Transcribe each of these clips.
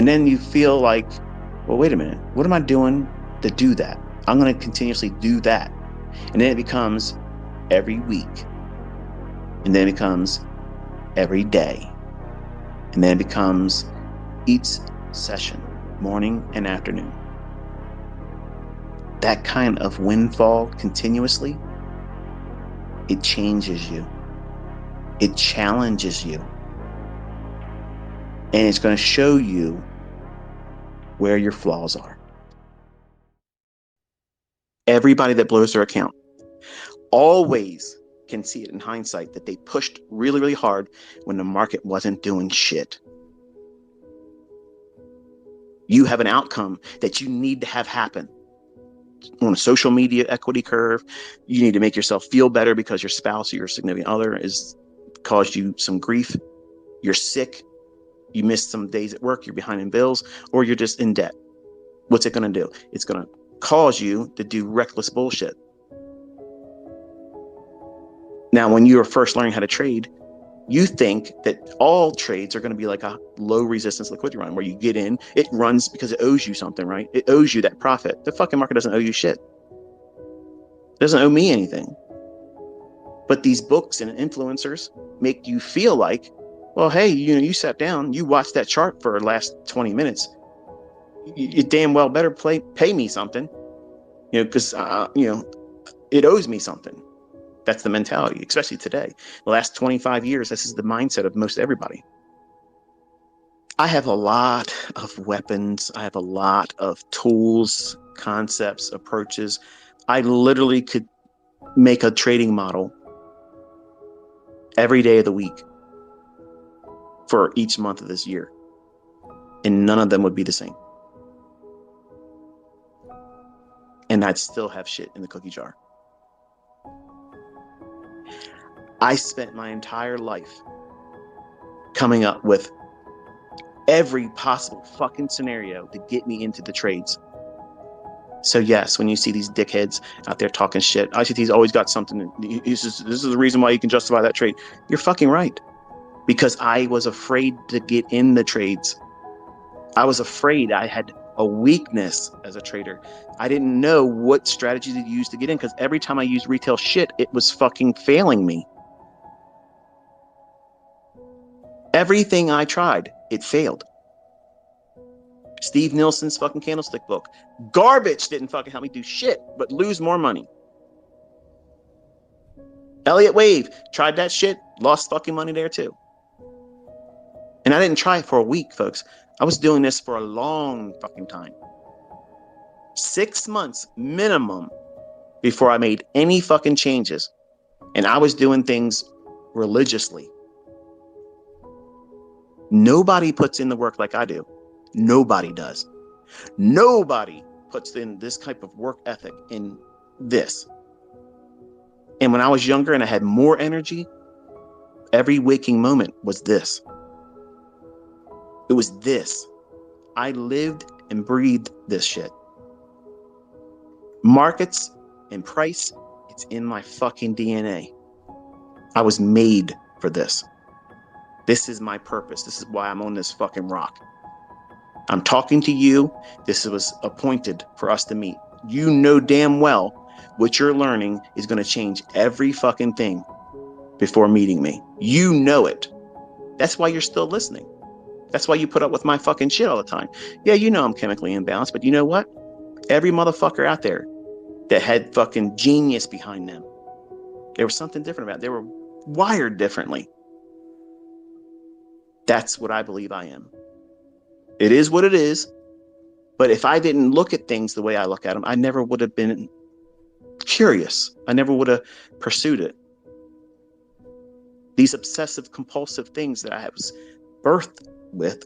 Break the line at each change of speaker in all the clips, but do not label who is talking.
And then you feel like, well, wait a minute, what am I doing to do that? I'm going to continuously do that. And then it becomes every week. And then it becomes every day. And then it becomes each session, morning and afternoon. That kind of windfall continuously, it changes you. It challenges you. And it's going to show you where your flaws are. Everybody that blows their account always can see it in hindsight that they pushed really, really hard when the market wasn't doing shit. You have an outcome that you need to have happen. On a social media equity curve, you need to make yourself feel better because your spouse or your significant other has caused you some grief. You're sick. You missed some days at work. You're behind in bills, or you're just in debt. What's it going to do? It's going to cause you to do reckless bullshit. Now, when you're first learning how to trade, you think that all trades are going to be like a low resistance liquidity run where you get in, it runs because it owes you something, right? It owes you that profit. The fucking market doesn't owe you shit. It doesn't owe me anything. But these books and influencers make you feel like, well, hey, you sat down, you watched that chart for the last 20 minutes. You damn well better pay me something, because, it owes me something. That's the mentality, especially today. The last 25 years, this is the mindset of most everybody. I have a lot of weapons. I have a lot of tools, concepts, approaches. I literally could make a trading model every day of the week for each month of this year. And none of them would be the same. And I'd still have shit in the cookie jar. I spent my entire life coming up with every possible fucking scenario to get me into the trades. So yes, when you see these dickheads out there talking shit, ICT's always got something. This is the reason why you can justify that trade. You're fucking right. Because I was afraid to get in the trades. I was afraid. I had a weakness as a trader. I didn't know what strategy to use to get in, because every time I used retail shit, it was fucking failing me. Everything I tried, it failed. Steve Nielsen's fucking candlestick book. Garbage. Didn't fucking help me do shit, but lose more money. Elliott Wave, tried that shit, lost fucking money there too. And I didn't try it for a week, folks. I was doing this for a long fucking time. 6 months minimum before I made any fucking changes. And I was doing things religiously. Nobody puts in the work like I do. Nobody does. Nobody puts in this type of work ethic in this. And when I was younger and I had more energy, every waking moment was this. It was this. I lived and breathed this shit. Markets and price, it's in my fucking DNA. I was made for this. This is my purpose. This is why I'm on this fucking rock. I'm talking to you. This was appointed for us to meet. You know damn well what you're learning is going to change every fucking thing before meeting me. You know it. That's why you're still listening. That's why you put up with my fucking shit all the time. Yeah, you know I'm chemically imbalanced, but you know what? Every motherfucker out there that had fucking genius behind them, there was something different about it. They were wired differently. That's what I believe I am. It is what it is. But if I didn't look at things the way I look at them, I never would have been curious. I never would have pursued it. These obsessive compulsive things that I was birthed with,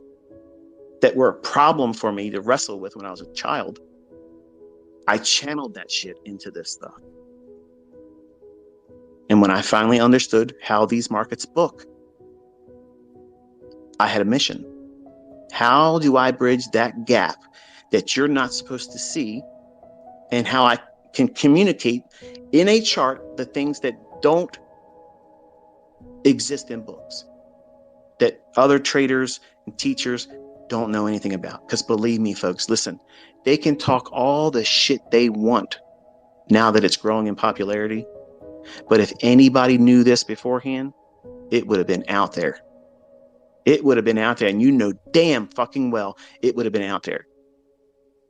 that were a problem for me to wrestle with when I was a child, I channeled that shit into this stuff. And when I finally understood how these markets book, I had a mission. How do I bridge that gap that you're not supposed to see, and how I can communicate in a chart the things that don't exist in books, that other traders and teachers don't know anything about. Because believe me, folks, listen, they can talk all the shit they want now that it's growing in popularity. But if anybody knew this beforehand, it would have been out there. It would have been out there. And you know damn fucking well it would have been out there.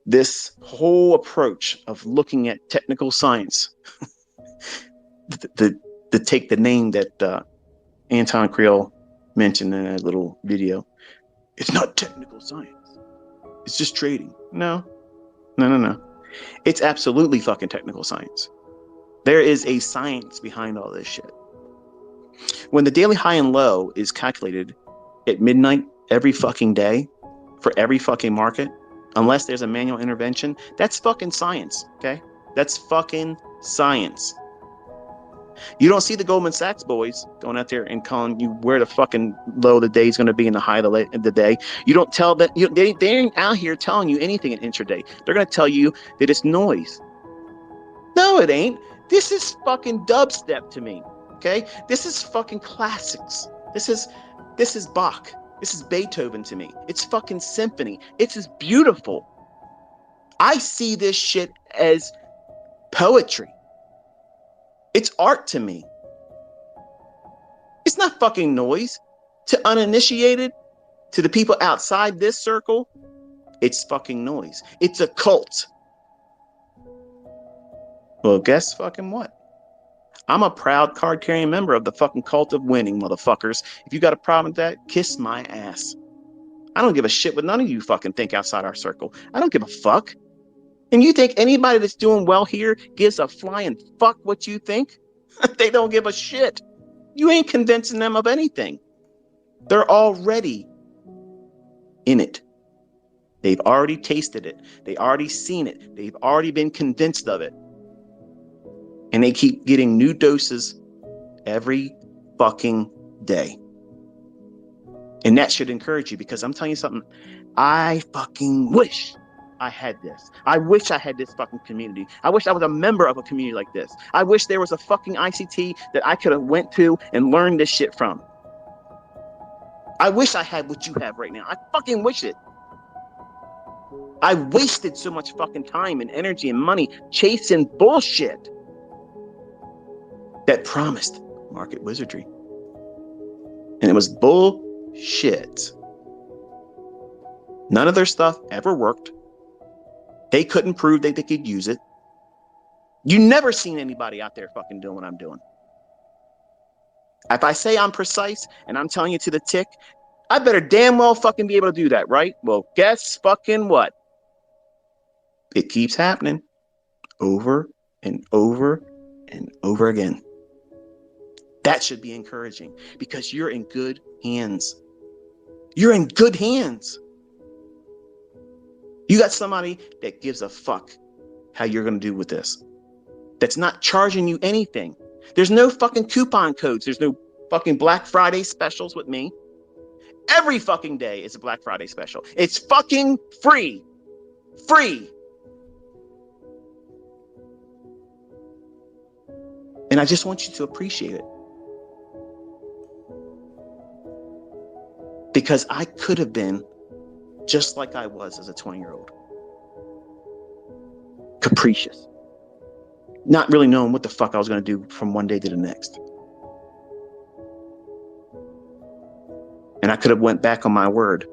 This whole approach of looking at technical science, to take the name that Anton Creel mentioned in a little video, it's not technical science. It's just trading. No. It's absolutely fucking technical science. There is a science behind all this shit. When the daily high and low is calculated at midnight every fucking day for every fucking market, unless there's a manual intervention, that's fucking science, okay? That's fucking science. You don't see the Goldman Sachs boys going out there and calling you where the fucking low of the day is going to be and the high of the day. You don't tell that. They ain't out here telling you anything in intraday. They're going to tell you that it's noise. No, it ain't. This is fucking dubstep to me, okay? This is fucking classics. This is Bach. This is Beethoven to me. It's fucking symphony. It's just beautiful. I see this shit as poetry. It's art to me. It's not fucking noise. To uninitiated, to the people outside this circle, it's fucking noise. It's a cult. Well, guess fucking what? I'm a proud card-carrying member of the fucking cult of winning, motherfuckers. If you got a problem with that, kiss my ass. I don't give a shit what none of you fucking think outside our circle. I don't give a fuck. And you think anybody that's doing well here gives a flying fuck what you think? They don't give a shit. You ain't convincing them of anything. They're already in it. They've already tasted it. They've already seen it. They've already been convinced of it. And they keep getting new doses every fucking day. And that should encourage you, because I'm telling you something. I fucking wish I had this. I wish I had this fucking community. I wish I was a member of a community like this. I wish there was a fucking ICT that I could have went to and learned this shit from. I wish I had what you have right now. I fucking wish it. I wasted so much fucking time and energy and money chasing bullshit that promised market wizardry. And it was bullshit. None of their stuff ever worked. They couldn't prove that they could use it. You never seen anybody out there fucking doing what I'm doing. If I say I'm precise and I'm telling you to the tick, I better damn well fucking be able to do that, right? Well, guess fucking what? It keeps happening over and over and over again. That should be encouraging, because you're in good hands. You're in good hands. You got somebody that gives a fuck how you're going to do with this. That's not charging you anything. There's no fucking coupon codes. There's no fucking Black Friday specials with me. Every fucking day is a Black Friday special. It's fucking free. Free. And I just want you to appreciate it. Because I could have been just like I was as a 20-year-old. Capricious. Not really knowing what the fuck I was going to do from one day to the next. And I could have went back on my word.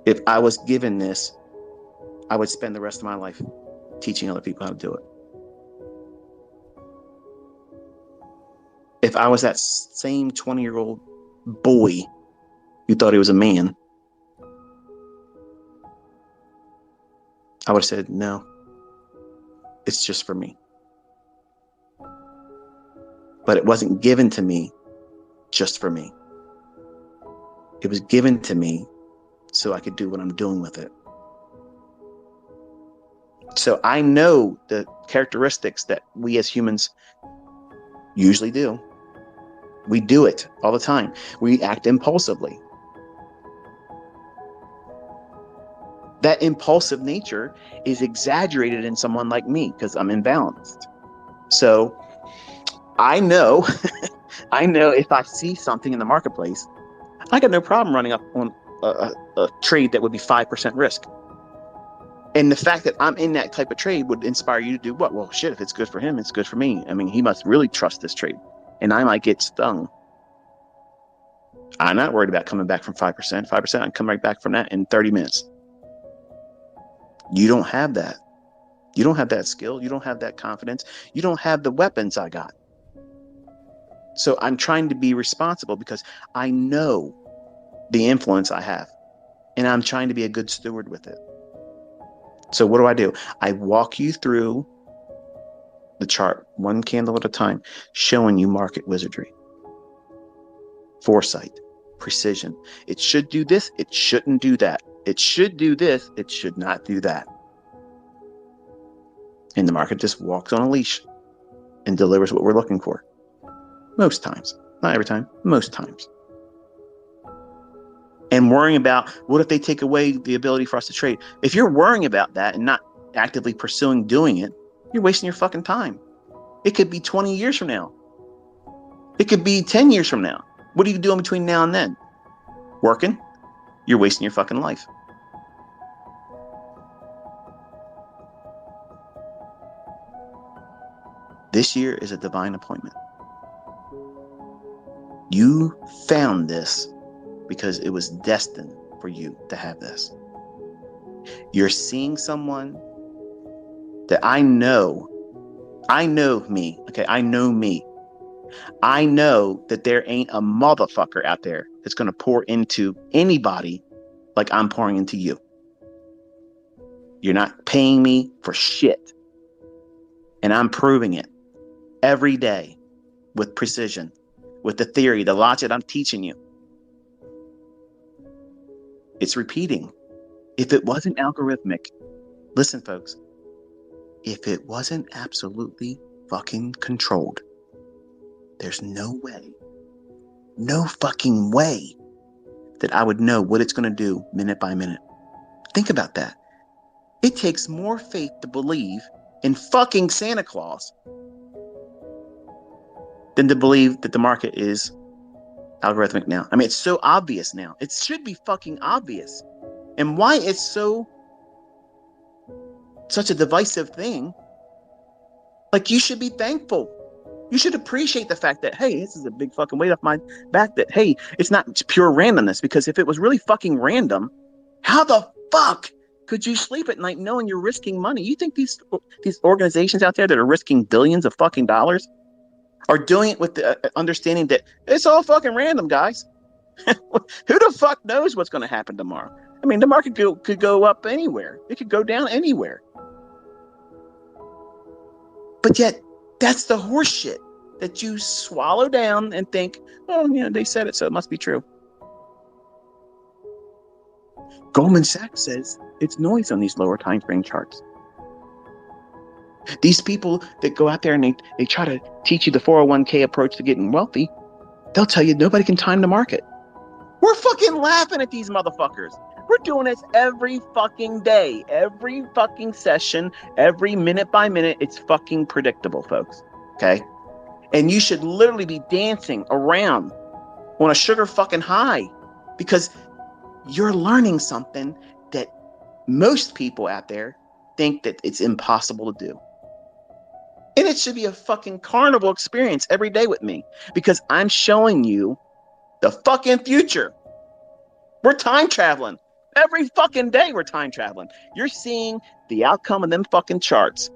If I was given this, I would spend the rest of my life teaching other people how to do it. If I was that same 20-year-old boy who thought he was a man, I would have said, no, it's just for me. But it wasn't given to me just for me. It was given to me so I could do what I'm doing with it. So I know the characteristics that we as humans usually do. We do it all the time. We act impulsively. That impulsive nature is exaggerated in someone like me because I'm imbalanced. So I know, I know if I see something in the marketplace, I got no problem running up on a trade that would be 5% risk. And the fact that I'm in that type of trade would inspire you to do what? Well, shit, if it's good for him, it's good for me. I mean, he must really trust this trade. And I might get stung. I'm not worried about coming back from 5%. 5%, I can come right back from that in 30 minutes. You don't have that. You don't have that skill. You don't have that confidence. You don't have the weapons I got. So I'm trying to be responsible because I know the influence I have. And I'm trying to be a good steward with it. So what do? I walk you through the chart, one candle at a time, showing you market wizardry, foresight, precision. It should do this. It shouldn't do that. It should do this. It should not do that. And the market just walks on a leash and delivers what we're looking for. Most times. Not every time. Most times. And worrying about what if they take away the ability for us to trade? If you're worrying about that and not actively pursuing doing it, you're wasting your fucking time. It could be 20 years from now. It could be 10 years from now. What are you doing between now and then? Working? You're wasting your fucking life. This year is a divine appointment. You found this because it was destined for you to have this. You're seeing someone that I know me. Okay, I know me. I know that there ain't a motherfucker out there that's going to pour into anybody like I'm pouring into you. You're not paying me for shit. And I'm proving it every day with precision, with the theory, the logic I'm teaching you. It's repeating. If it wasn't algorithmic, listen, folks, if it wasn't absolutely fucking controlled, there's no way, no fucking way that I would know what it's going to do minute by minute. Think about that. It takes more faith to believe in fucking Santa Claus than to believe that the market is algorithmic now. I mean, it's so obvious now. It should be fucking obvious. And why it's such a divisive thing, like, you should be thankful. You should appreciate the fact that, hey, this is a big fucking weight off my back, that, hey, it's not pure randomness. Because if it was really fucking random, how the fuck could you sleep at night knowing you're risking money? You think these organizations out there that are risking billions of fucking dollars are doing it with the understanding that it's all fucking random, guys? Who the fuck knows what's going to happen tomorrow? I mean, the market could go up anywhere. It could go down anywhere. But yet, that's the horse shit that you swallow down and think, oh, they said it, so it must be true. Goldman Sachs says it's noise on these lower time frame charts. These people that go out there and they try to teach you the 401k approach to getting wealthy, they'll tell you nobody can time the market. We're fucking laughing at these motherfuckers. We're doing this every fucking day, every fucking session, every minute by minute. It's fucking predictable, folks. Okay? And you should literally be dancing around on a sugar fucking high because you're learning something that most people out there think that it's impossible to do. And it should be a fucking carnival experience every day with me because I'm showing you the fucking future. We're time traveling. Every fucking day we're time traveling. You're seeing the outcome of them fucking charts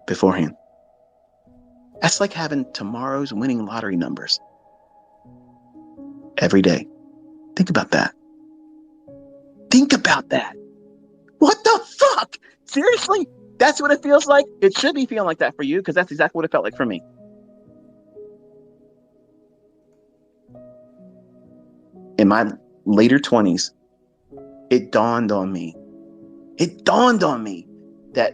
beforehand. That's like having tomorrow's winning lottery numbers every day. Think about that. Think about that. What the fuck? Seriously? That's what it feels like? It should be feeling like that for you because that's exactly what it felt like for me. In my later 20s, it dawned on me that,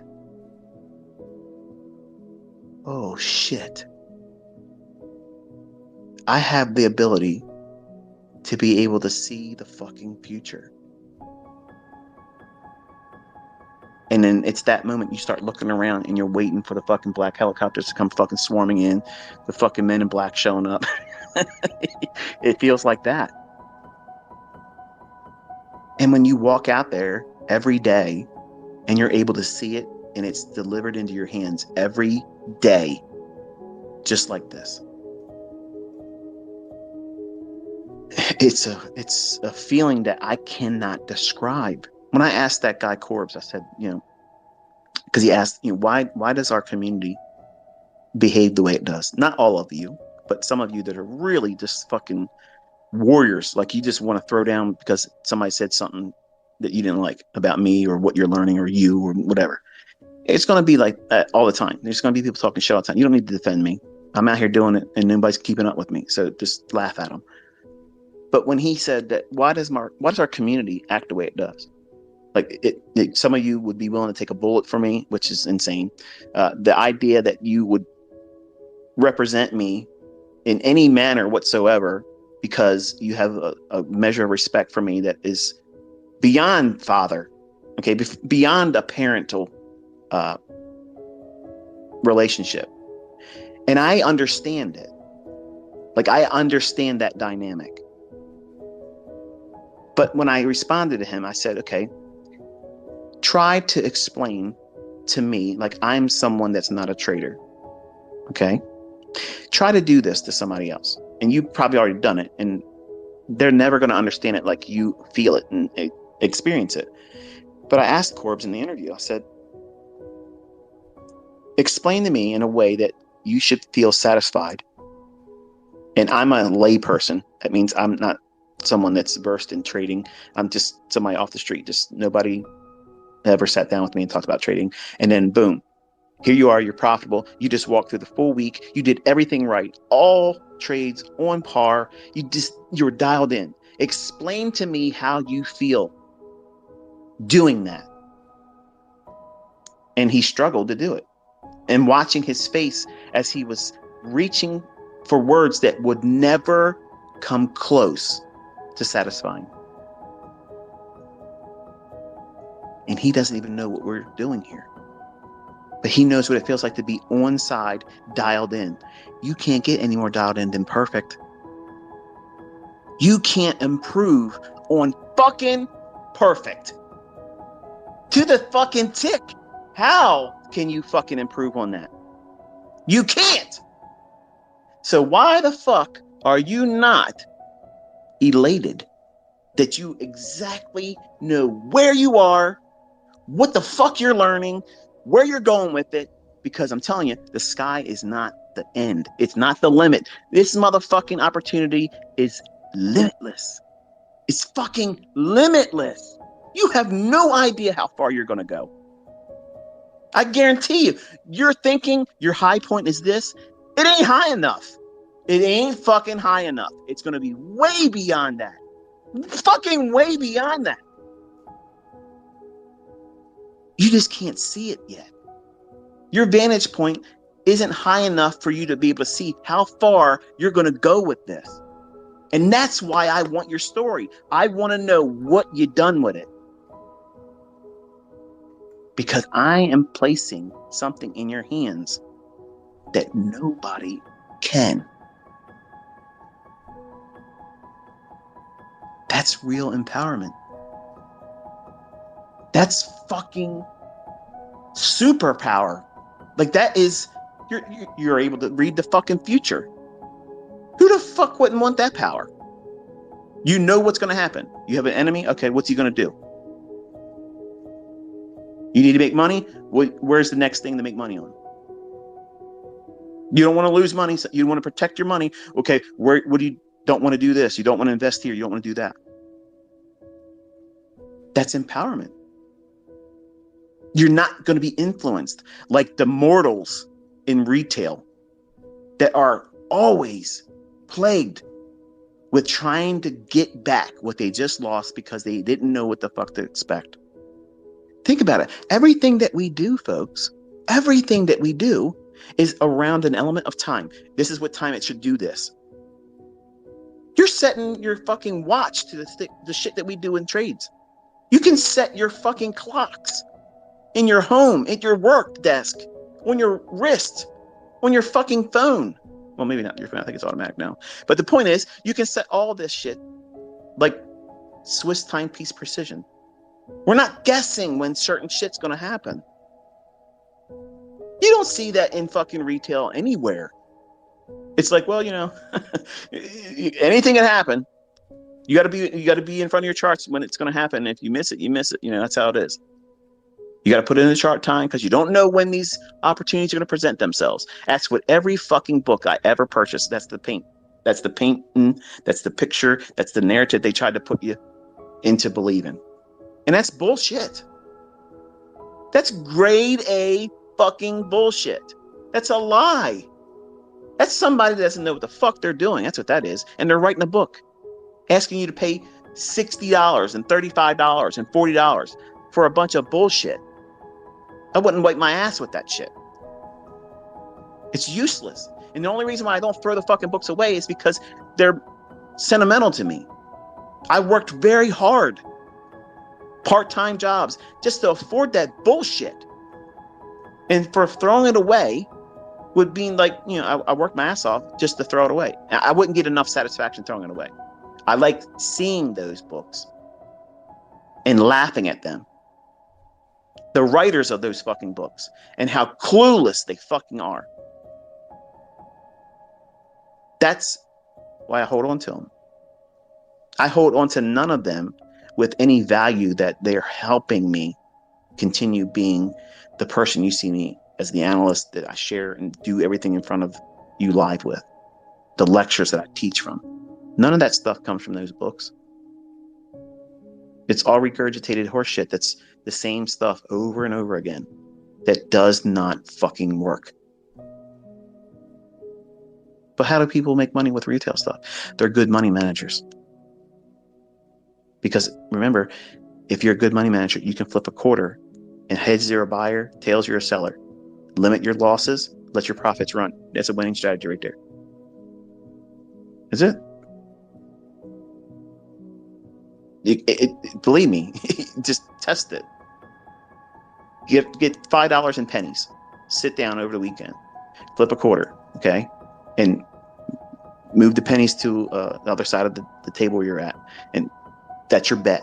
oh shit, I have the ability to be able to see the fucking future. And then it's that moment you start looking around and you're waiting for the fucking black helicopters to come fucking swarming in, the fucking men in black showing up. It feels like that. And when you walk out there every day and you're able to see it and it's delivered into your hands every day, just like this, it's a feeling that I cannot describe. When I asked that guy Corbs, I said, because he asked, why does our community behave the way it does? Not all of you, but some of you that are really just fucking warriors. Like you just want to throw down because somebody said something that you didn't like about me or what you're learning or you or whatever. It's going to be like that all the time. There's going to be people talking shit all the time. You don't need to defend me. I'm out here doing it and nobody's keeping up with me. So just laugh at them. But when he said that, why does our community act the way it does? Like some of you would be willing to take a bullet for me, which is insane. The idea that you would represent me in any manner whatsoever because you have a measure of respect for me that is beyond father, okay, beyond a parental relationship. And I understand it. Like I understand that dynamic. But when I responded to him, I said, okay, try to explain to me like I'm someone that's not a trader. Okay. Try to do this to somebody else. And you've probably already done it. And they're never going to understand it like you feel it and experience it. But I asked Corbs in the interview, I said, explain to me in a way that you should feel satisfied. And I'm a lay person. That means I'm not someone that's versed in trading. I'm just somebody off the street. Just nobody ever sat down with me and talked about trading. And then boom, here you are, you're profitable. You just walked through the full week. You did everything right. All trades on par. You're dialed in. Explain to me how you feel doing that. And he struggled to do it. And watching his face as he was reaching for words that would never come close to satisfying. And he doesn't even know what we're doing here. But he knows what it feels like to be on side, dialed in. You can't get any more dialed in than perfect. You can't improve on fucking perfect. To the fucking tick. How can you fucking improve on that? You can't. So why the fuck are you not elated that you exactly know where you are, what the fuck you're learning, where you're going with it? Because I'm telling you, the sky is not the end. It's not the limit. This motherfucking opportunity is limitless. It's fucking limitless. You have no idea how far you're going to go. I guarantee you, you're thinking your high point is this. It ain't high enough. It ain't fucking high enough. It's going to be way beyond that. Fucking way beyond that. You just can't see it yet. Your vantage point isn't high enough for you to be able to see how far you're going to go with this. And that's why I want your story. I want to know what you've done with it. Because I am placing something in your hands that nobody can. That's real empowerment. That's fucking superpower. Like that is, you're able to read the fucking future. Who the fuck wouldn't want that power? You know what's going to happen. You have an enemy. Okay, what's he going to do? You need to make money. Where's the next thing to make money on? You don't want to lose money. So you want to protect your money. Okay, what do you don't want to do this? You don't want to invest here. You don't want to do that. That's empowerment. You're not going to be influenced like the mortals in retail that are always plagued with trying to get back what they just lost because they didn't know what the fuck to expect. Think about it. Everything that we do, folks, everything that we do is around an element of time. This is what time it should do this. You're setting your fucking watch to the shit that we do in trades. You can set your fucking clocks in your home, at your work desk, on your wrist, on your fucking phone. Well, maybe not your phone. I think it's automatic now. But the point is, you can set all this shit like Swiss timepiece precision. We're not guessing when certain shit's going to happen. You don't see that in fucking retail anywhere. It's like, well, anything can happen. You got to be in front of your charts when it's going to happen. If you miss it, you miss it. That's how it is. You got to put it in the chart time because you don't know when these opportunities are going to present themselves. That's what every fucking book I ever purchased. That's the paint. That's the painting. That's the picture. That's the narrative they tried to put you into believing. And that's bullshit. That's grade A fucking bullshit. That's a lie. That's somebody that doesn't know what the fuck they're doing. That's what that is. And they're writing a book asking you to pay $60 and $35 and $40 for a bunch of bullshit. I wouldn't wipe my ass with that shit. It's useless. And the only reason why I don't throw the fucking books away is because they're sentimental to me. I worked very hard, part-time jobs, just to afford that bullshit. And for throwing it away would be like, I worked my ass off just to throw it away. I wouldn't get enough satisfaction throwing it away. I like seeing those books and laughing at them. The writers of those fucking books and how clueless they fucking are. That's why I hold on to them. I hold on to none of them with any value that they're helping me continue being the person you see me as, the analyst that I share and do everything in front of you live with, the lectures that I teach from. None of that stuff comes from those books. It's all regurgitated horseshit that's the same stuff over and over again that does not fucking work. But how do people make money with retail stuff? They're good money managers. Because remember, if you're a good money manager, you can flip a quarter and heads you're a buyer, tails you're a seller. Limit your losses, let your profits run. That's a winning strategy right there. That's it. Believe me, just test it. Get $5 in pennies. Sit down over the weekend. Flip a quarter, okay? And move the pennies to the other side of the table you're at. And that's your bet.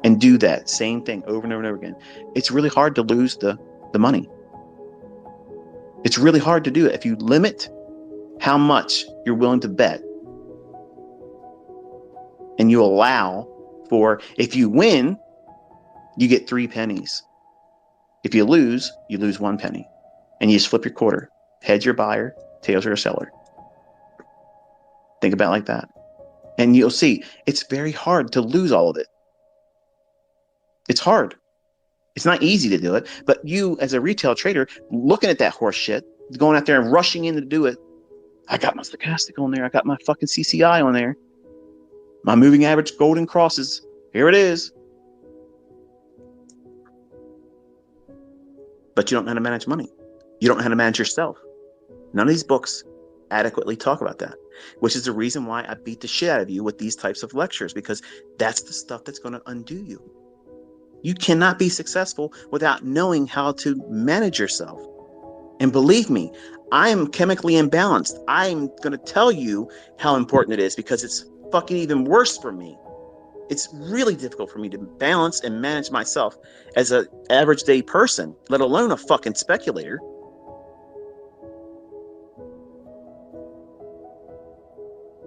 And do that same thing over and over and over again. It's really hard to lose the money. It's really hard to do it. If you limit how much you're willing to bet, and you allow for, if you win, you get 3 pennies. If you lose 1 penny. And you just flip your quarter. Heads your buyer, tails your seller. Think about it like that. And you'll see, it's very hard to lose all of it. It's hard. It's not easy to do it. But you, as a retail trader, looking at that horse shit, going out there and rushing in to do it. I got my stochastic on there. I got my fucking CCI on there. My moving average golden crosses. Here it is. But you don't know how to manage money. You don't know how to manage yourself. None of these books adequately talk about that, which is the reason why I beat the shit out of you with these types of lectures, because that's the stuff that's going to undo you. You cannot be successful without knowing how to manage yourself. And believe me, I am chemically imbalanced. I'm going to tell you how important it is, because it's fucking even worse for me. It's really difficult for me to balance and manage myself as an average day person, let alone a fucking speculator.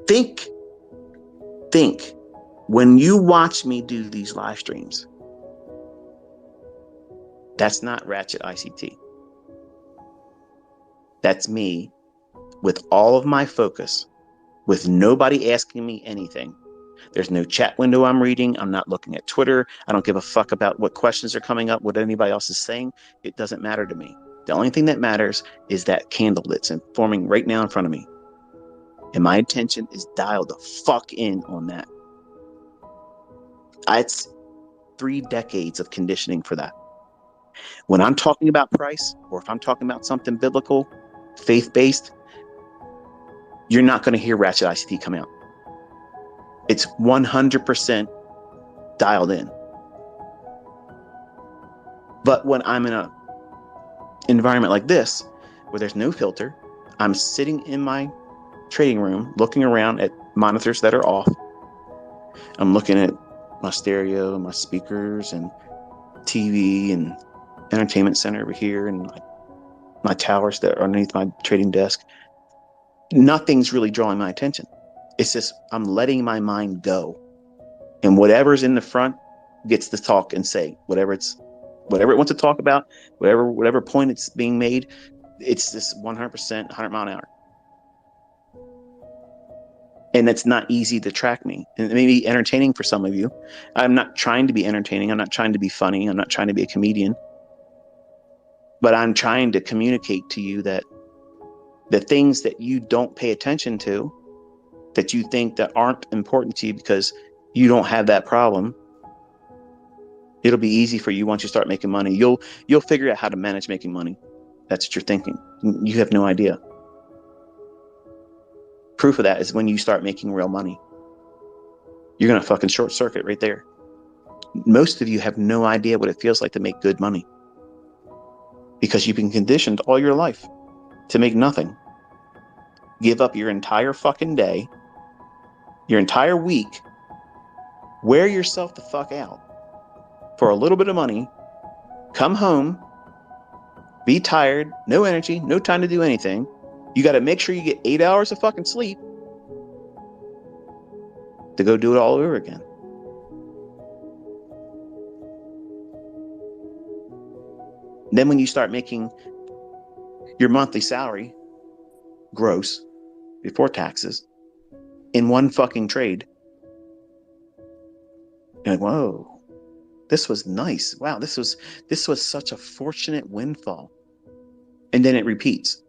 Think when you watch me do these live streams, that's not Ratchet ICT. That's me with all of my focus, with nobody asking me anything. There's no chat window I'm reading. I'm not looking at Twitter. I don't give a fuck about what questions are coming up, what anybody else is saying. It doesn't matter to me. The only thing that matters is that candle that's forming right now in front of me. And my attention is dialed the fuck in on that. It's 3 decades of conditioning for that. When I'm talking about price, or if I'm talking about something biblical, faith-based, you're not going to hear Ratchet ICT come out. It's 100% dialed in. But when I'm in an environment like this, where there's no filter, I'm sitting in my trading room, looking around at monitors that are off, I'm looking at my stereo and my speakers and TV and entertainment center over here and my towers that are underneath my trading desk. Nothing's really drawing my attention. It's just I'm letting my mind go. And whatever's in the front gets to talk and say whatever it wants to talk about, whatever point it's being made, it's this 100%, 100 mile an hour. And it's not easy to track me. And it may be entertaining for some of you. I'm not trying to be entertaining. I'm not trying to be funny. I'm not trying to be a comedian. But I'm trying to communicate to you that the things that you don't pay attention to, that you think that aren't important to you because you don't have that problem, it'll be easy for you once you start making money. You'll figure out how to manage making money. That's what you're thinking. You have no idea. Proof of that is when you start making real money. You're going to fucking short circuit right there. Most of you have no idea what it feels like to make good money because you've been conditioned all your life to make nothing. Give up your entire fucking day, your entire week, wear yourself the fuck out for a little bit of money, come home, be tired, no energy, no time to do anything. You got to make sure you get 8 hours of fucking sleep to go do it all over again. Then when you start making your monthly salary gross before taxes in one fucking trade, you're like, whoa, this was nice. Wow, this was such a fortunate windfall. And then it repeats.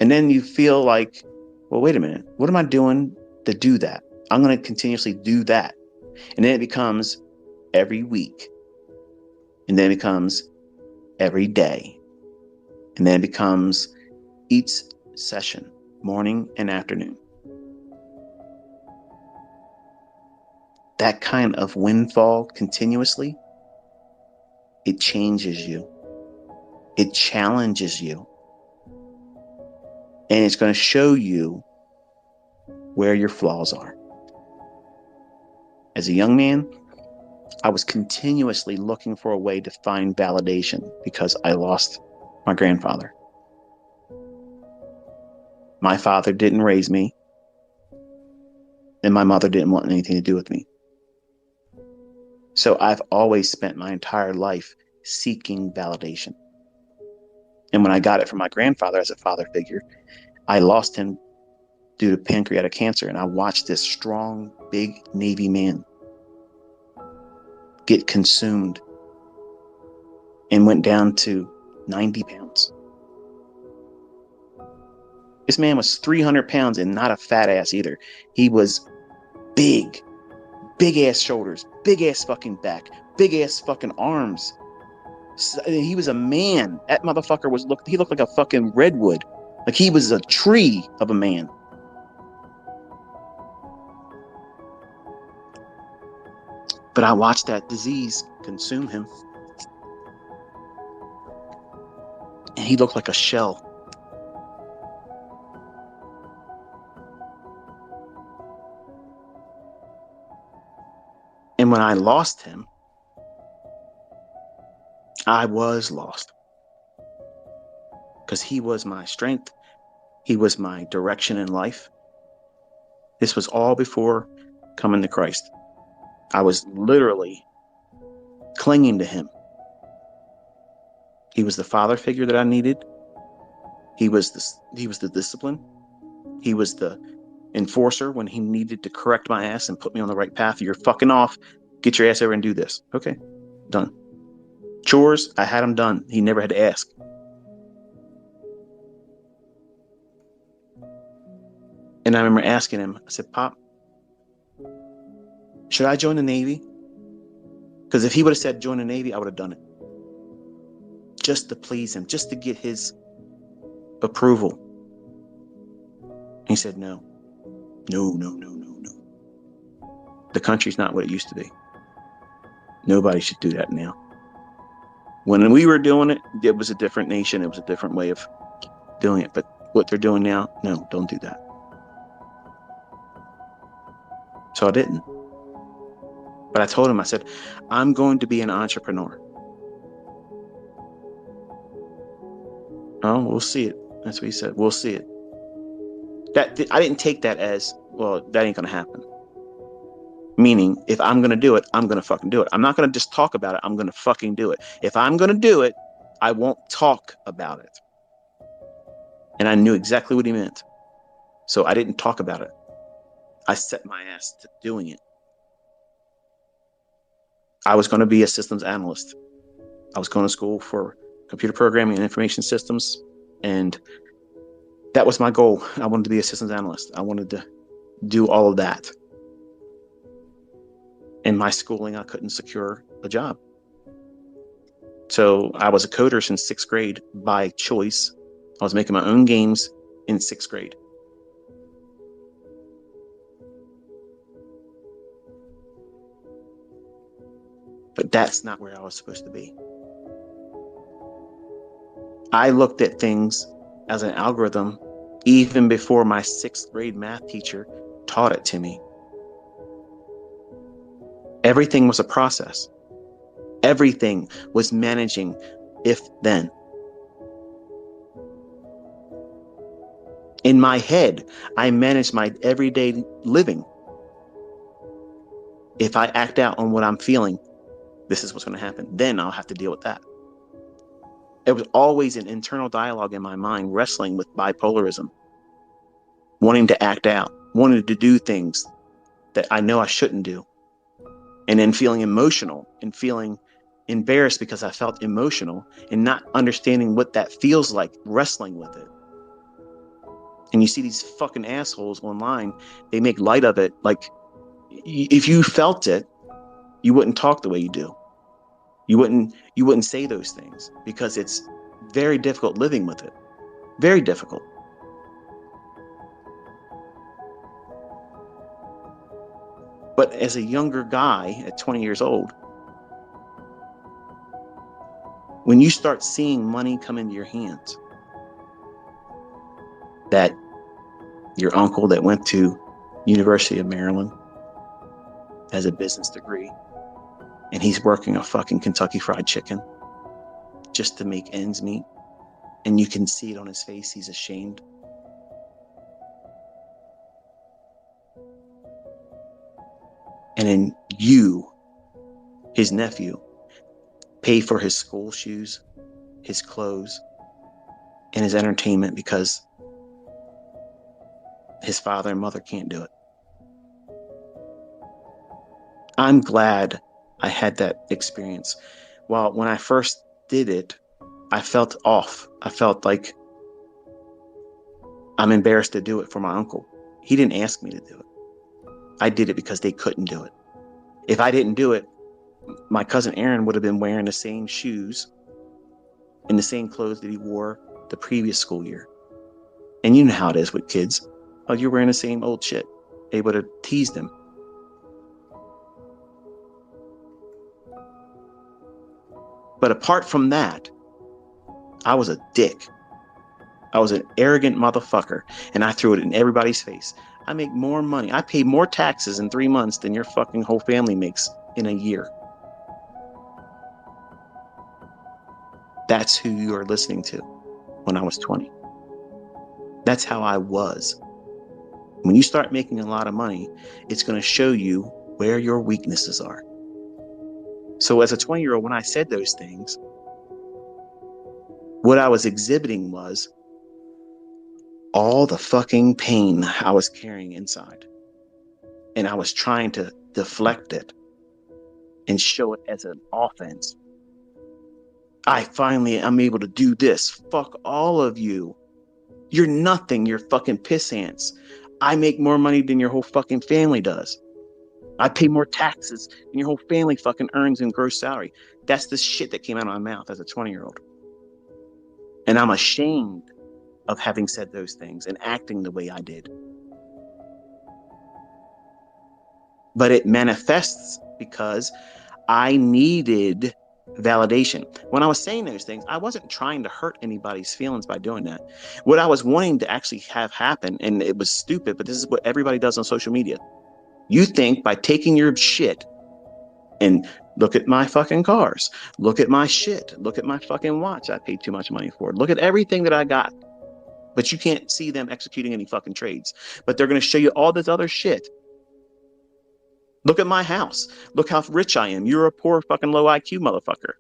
And then you feel like, well, wait a minute, what am I doing to do that? I'm going to continuously do that. And then it becomes every week. And then it becomes every day. And then it becomes each session, morning and afternoon. That kind of windfall continuously, it changes you. It challenges you. And it's going to show you where your flaws are. As a young man, I was continuously looking for a way to find validation because I lost my grandfather. My father didn't raise me, and my mother didn't want anything to do with me. So I've always spent my entire life seeking validation. And when I got it from my grandfather as a father figure, I lost him due to pancreatic cancer. And I watched this strong, big Navy man get consumed and went down to 90 pounds. This man was 300 pounds and not a fat ass either. He was big ass shoulders, big ass fucking back, big ass fucking arms. He was a man. That motherfucker he looked like a fucking redwood. Like he was a tree of a man. But I watched that disease consume him. And he looked like a shell. And when I lost him, I was lost. Because he was my strength. He was my direction in life. This was all before coming to Christ. I was literally clinging to him. He was the father figure that I needed. He was the discipline. He was the enforcer when he needed to correct my ass and put me on the right path. You're fucking off. Get your ass over and do this. Okay, done. Chores, I had him done. He never had to ask. And I remember asking him, I said, Pop, should I join the Navy? Because if he would have said join the Navy, I would have done it. Just to please him, just to get his approval. He said, no. No. The country's not what it used to be. Nobody should do that now. When we were doing it, it was a different nation. It was a different way of doing it. But what they're doing now, no, don't do that. So I didn't. But I told him, I said, I'm going to be an entrepreneur. Oh, we'll see it. That's what he said. We'll see it. I didn't take that as, well, that ain't going to happen. Meaning, if I'm going to do it, I'm going to fucking do it. I'm not going to just talk about it. I'm going to fucking do it. If I'm going to do it, I won't talk about it. And I knew exactly what he meant. So I didn't talk about it. I set my ass to doing it. I was going to be a systems analyst. I was going to school for computer programming and information systems. And that was my goal. I wanted to be a systems analyst. I wanted to do all of that. In my schooling, I couldn't secure a job. So I was a coder since 6th grade by choice. I was making my own games in 6th grade. But that's not where I was supposed to be. I looked at things as an algorithm even before my 6th grade math teacher taught it to me. Everything was a process. Everything was managing if then. In my head, I manage my everyday living. If I act out on what I'm feeling, this is what's going to happen. Then I'll have to deal with that. It was always an internal dialogue in my mind, wrestling with bipolarism, wanting to act out, wanting to do things that I know I shouldn't do, and then feeling emotional and feeling embarrassed because I felt emotional and not understanding what that feels like, wrestling with it. And you see these fucking assholes online, they make light of it. Like, if you felt it, you wouldn't talk the way you do. You wouldn't say those things because it's very difficult living with it. Very difficult. But as a younger guy at 20 years old, when you start seeing money come into your hands, that your uncle that went to University of Maryland has a business degree and he's working a fucking Kentucky Fried Chicken just to make ends meet, and you can see it on his face, he's ashamed. And then you, his nephew, pay for his school shoes, his clothes, and his entertainment because his father and mother can't do it. I'm glad I had that experience. Well, when I first did it, I felt off. I felt like I'm embarrassed to do it for my uncle. He didn't ask me to do it. I did it because they couldn't do it. If I didn't do it, my cousin Aaron would have been wearing the same shoes and the same clothes that he wore the previous school year. And you know how it is with kids. Oh, you're wearing the same old shit. They would have teased him. But apart from that, I was a dick. I was an arrogant motherfucker, and I threw it in everybody's face. I make more money. I pay more taxes in 3 months than your fucking whole family makes in a year. That's who you are listening to when I was 20. That's how I was. When you start making a lot of money, it's going to show you where your weaknesses are. So as a 20-year-old, when I said those things, what I was exhibiting was all the fucking pain I was carrying inside. And I was trying to deflect it and show it as an offense. I'm able to do this. Fuck all of you. You're nothing. You're fucking piss ants. I make more money than your whole fucking family does. I pay more taxes than your whole family fucking earns in gross salary. That's the shit that came out of my mouth as a 20-year-old. And I'm ashamed of having said those things and acting the way I did. But it manifests because I needed validation. When I was saying those things, I wasn't trying to hurt anybody's feelings by doing that. What I was wanting to actually have happen, and it was stupid, but this is what everybody does on social media. You think by taking your shit and look at my fucking cars, look at my shit, look at my fucking watch I paid too much money for, look at everything that I got. But you can't see them executing any fucking trades. But they're going to show you all this other shit. Look at my house. Look how rich I am. You're a poor fucking low IQ motherfucker.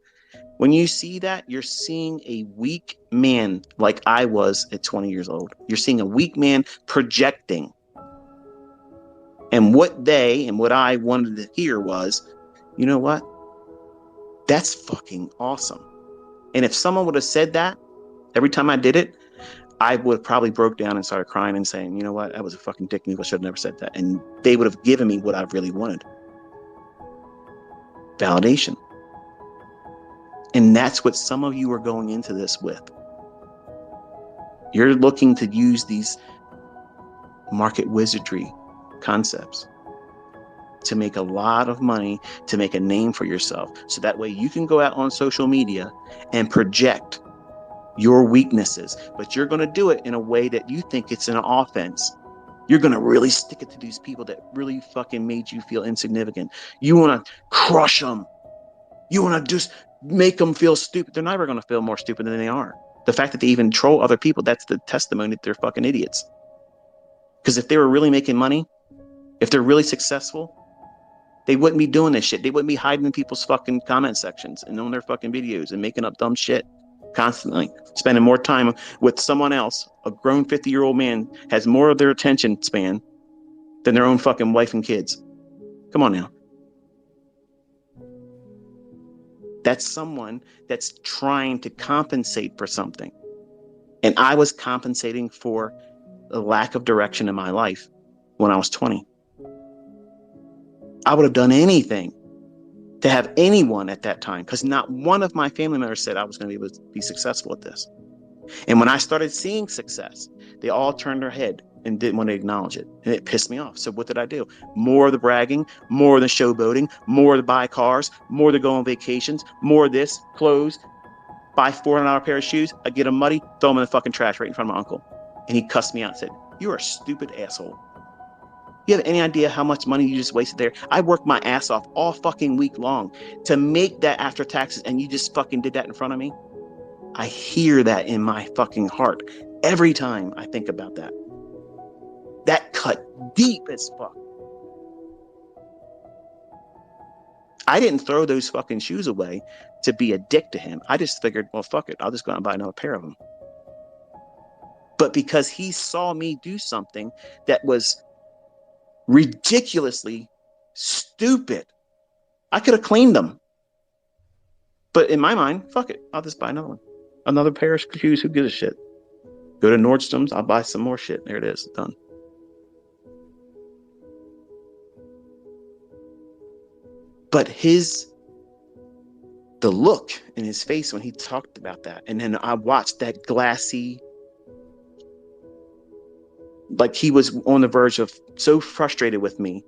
When you see that, you're seeing a weak man like I was at 20 years old. You're seeing a weak man projecting. And what they and what I wanted to hear was, you know what? That's fucking awesome. And if someone would have said that every time I did it, I would have probably broke down and started crying and saying, you know what? That was a fucking dick move. I should have never said that. And they would have given me what I really wanted. Validation. And that's what some of you are going into this with. You're looking to use these market wizardry concepts to make a lot of money, to make a name for yourself. So that way you can go out on social media and project your weaknesses, but you're going to do it in a way that you think it's an offense. You're going to really stick it to these people that really fucking made you feel insignificant. You want to crush them. You want to just make them feel stupid. They're never going to feel more stupid than they are. The fact that they even troll other people, that's the testimony that they're fucking idiots. Because if they were really making money, if they're really successful, they wouldn't be doing this shit. They wouldn't be hiding in people's fucking comment sections and on their fucking videos and making up dumb shit constantly. Spending more time with someone else. A grown 50-year-old man has more of their attention span than their own fucking wife and kids. Come on now. That's someone that's trying to compensate for something. And I was compensating for a lack of direction in my life when I was 20. I would have done anything to have anyone at that time, because not one of my family members said I was going to be able to be successful at this. And when I started seeing success, they all turned their head and didn't want to acknowledge it. And it pissed me off. So what did I do? More of the bragging, more of the showboating, more to buy cars, more to go on vacations, more of this, clothes, buy $400 pair of shoes. I get them muddy, throw them in the fucking trash right in front of my uncle. And he cussed me out and said, "You're a stupid asshole. You have any idea how much money you just wasted there? I worked my ass off all fucking week long to make that after taxes, and you just fucking did that in front of me." I hear that in my fucking heart every time I think about that. That cut deep as fuck. I didn't throw those fucking shoes away to be a dick to him. I just figured, well, fuck it. I'll just go out and buy another pair of them. But because he saw me do something that was ridiculously stupid, I could have cleaned them. But in my mind, fuck it. I'll just buy another one. Another pair of shoes. Who gives a shit? Go to Nordstrom's. I'll buy some more shit. There it is. Done. But the look in his face when he talked about that, and then I watched that glassy, like he was on the verge of so frustrated with me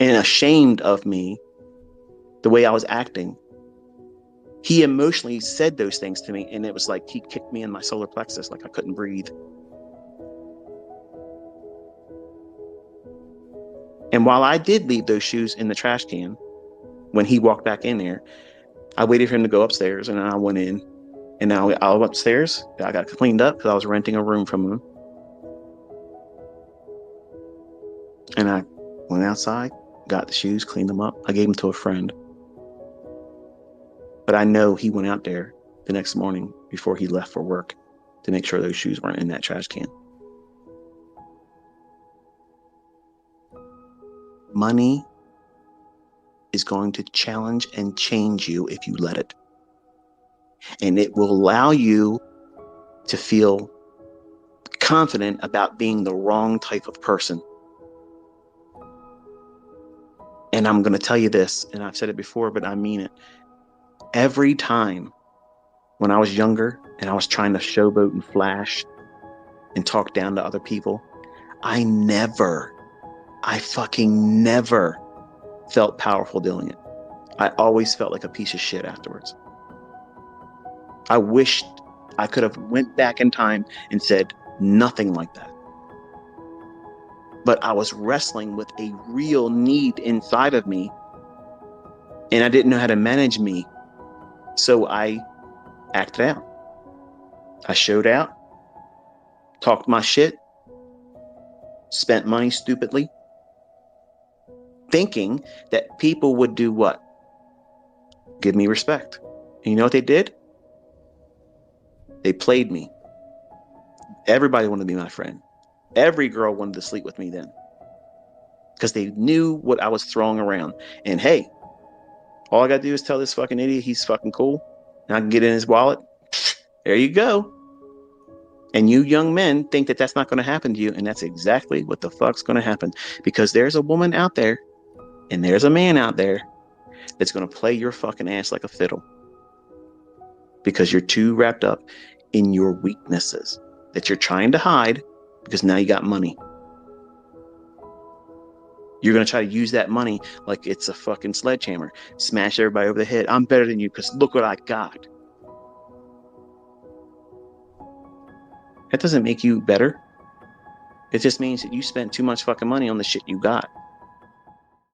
and ashamed of me, the way I was acting. He emotionally said those things to me, and it was like he kicked me in my solar plexus, like I couldn't breathe. And while I did leave those shoes in the trash can, when he walked back in there, I waited for him to go upstairs, and then I went in. And now I was upstairs. I got cleaned up because I was renting a room from him. And I went outside, got the shoes, cleaned them up. I gave them to a friend. But I know he went out there the next morning before he left for work to make sure those shoes weren't in that trash can. Money is going to challenge and change you if you let it. And it will allow you to feel confident about being the wrong type of person. And I'm going to tell you this, and I've said it before, but I mean it. Every time when I was younger and I was trying to showboat and flash and talk down to other people, I fucking never felt powerful doing it. I always felt like a piece of shit afterwards. I wished I could have went back in time and said nothing like that. but I was wrestling with a real need inside of me, and I didn't know how to manage me. So I acted out. I showed out, talked my shit, spent money stupidly, thinking that people would do what? Give me respect. And you know what they did? They played me. Everybody wanted to be my friend. Every girl wanted to sleep with me then because they knew what I was throwing around. And hey, all I got to do is tell this fucking idiot he's fucking cool and I can get in his wallet. There you go. And you young men think that that's not going to happen to you. And that's exactly what the fuck's going to happen, because there's a woman out there and there's a man out there that's going to play your fucking ass like a fiddle because you're too wrapped up in your weaknesses that you're trying to hide because now you got money. You're going to try to use that money like it's a fucking sledgehammer, smash everybody over the head. I'm better than you because look what I got. That doesn't make you better. It just means that you spent too much fucking money on the shit you got.